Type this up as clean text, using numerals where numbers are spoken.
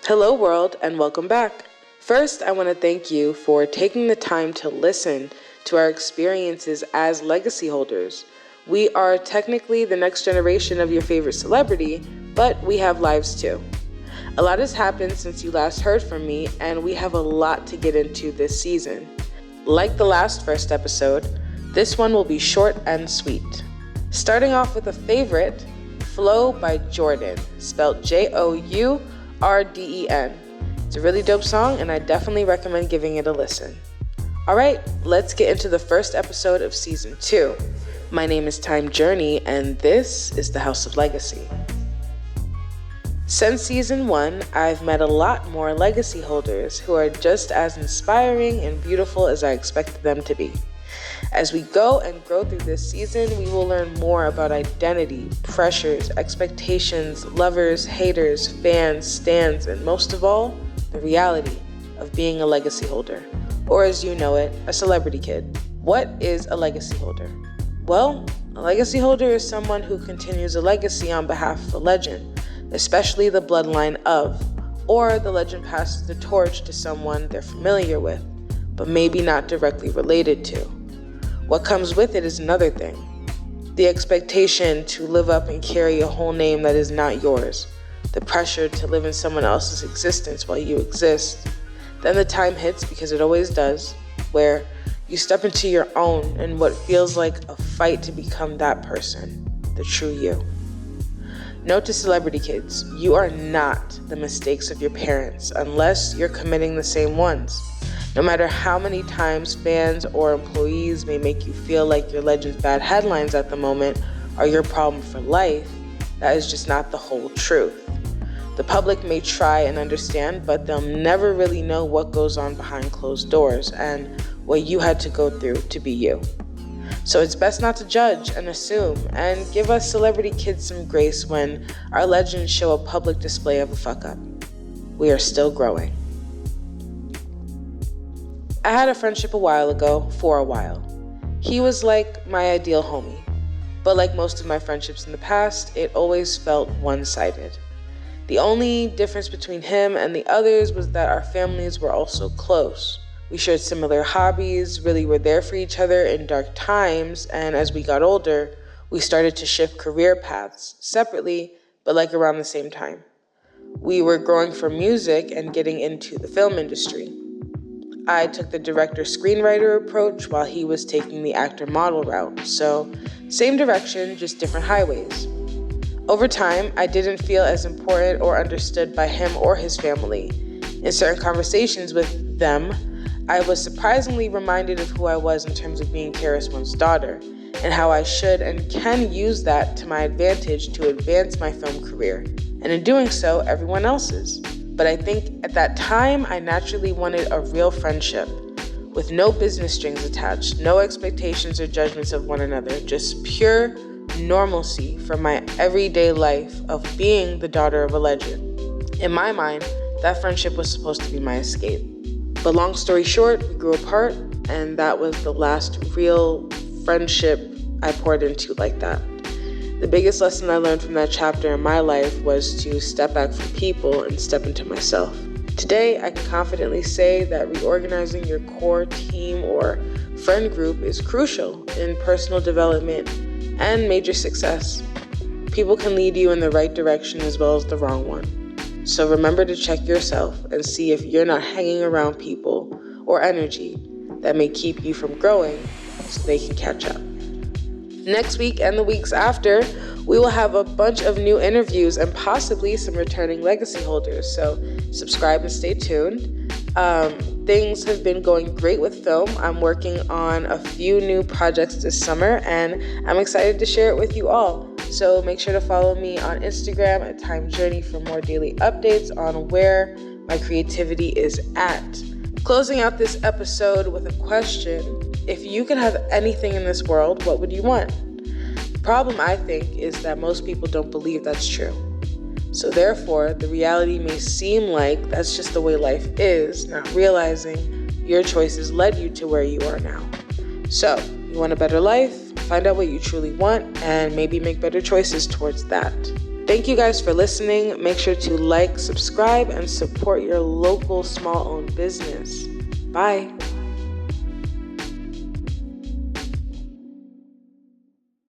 Hello world and welcome back. First, I want to thank you for taking the time to listen to our experiences as legacy holders. We are technically the next generation of your favorite celebrity, but we have lives too. A lot has happened since you last heard from me, and we have a lot to get into this season. Like the last first episode, this one will be short and sweet. Starting off with a favorite, Flow by Jordan, spelled Jourden. It's a really dope song, and I definitely recommend giving it a listen. Alright, let's get into the first episode of Season 2. My name is Time Journey, and this is the House of Legacy. Since Season 1, I've met a lot more legacy holders who are just as inspiring and beautiful as I expected them to be. As we go and grow through this season, we will learn more about identity, pressures, expectations, lovers, haters, fans, stans, and most of all, the reality of being a legacy holder, or as you know it, a celebrity kid. What is a legacy holder? Well, a legacy holder is someone who continues a legacy on behalf of a legend, especially the bloodline of, or the legend passes the torch to someone they're familiar with, but maybe not directly related to. What comes with it is another thing. The expectation to live up and carry a whole name that is not yours. The pressure to live in someone else's existence while you exist. Then the time hits, because it always does, where you step into your own and what feels like a fight to become that person, the true you. Note to celebrity kids, you are not the mistakes of your parents unless you're committing the same ones. No matter how many times fans or employees may make you feel like your legend's bad headlines at the moment are your problem for life, that is just not the whole truth. The public may try and understand, but they'll never really know what goes on behind closed doors and what you had to go through to be you. So it's best not to judge and assume, and give us celebrity kids some grace when our legends show a public display of a fuck up. We are still growing. I had a friendship a while ago, for a while. He was like my ideal homie, but like most of my friendships in the past, it always felt one-sided. The only difference between him and the others was that our families were also close. We shared similar hobbies, really were there for each other in dark times, and as we got older, we started to shift career paths separately, but like around the same time. We were growing from music and getting into the film industry. I took the director-screenwriter approach while he was taking the actor-model route, so same direction, just different highways. Over time, I didn't feel as important or understood by him or his family. In certain conversations with them, I was surprisingly reminded of who I was in terms of being KRS-One's daughter, and how I should and can use that to my advantage to advance my film career, and in doing so, everyone else's. But I think at that time, I naturally wanted a real friendship, with no business strings attached, no expectations or judgments of one another, just pure normalcy from my everyday life of being the daughter of a legend. In my mind, that friendship was supposed to be my escape. But long story short, we grew apart, and that was the last real friendship I poured into like that. The biggest lesson I learned from that chapter in my life was to step back from people and step into myself. Today, I can confidently say that reorganizing your core team or friend group is crucial in personal development and major success. People can lead you in the right direction as well as the wrong one. So remember to check yourself and see if you're not hanging around people or energy that may keep you from growing so they can catch up. Next week and the weeks after, we will have a bunch of new interviews and possibly some returning legacy holders, so subscribe and stay tuned. Things have been going great with film. I'm working on a few new projects this summer, and I'm excited to share it with you all. So make sure to follow me on Instagram at Time Journey for more daily updates on where my creativity is at. Closing out this episode with a question. If you could have anything in this world, what would you want? The problem, I think, is that most people don't believe that's true. So therefore, the reality may seem like that's just the way life is, not realizing your choices led you to where you are now. So, you want a better life? Find out what you truly want and maybe make better choices towards that. Thank you guys for listening. Make sure to like, subscribe, and support your local small-owned business. Bye.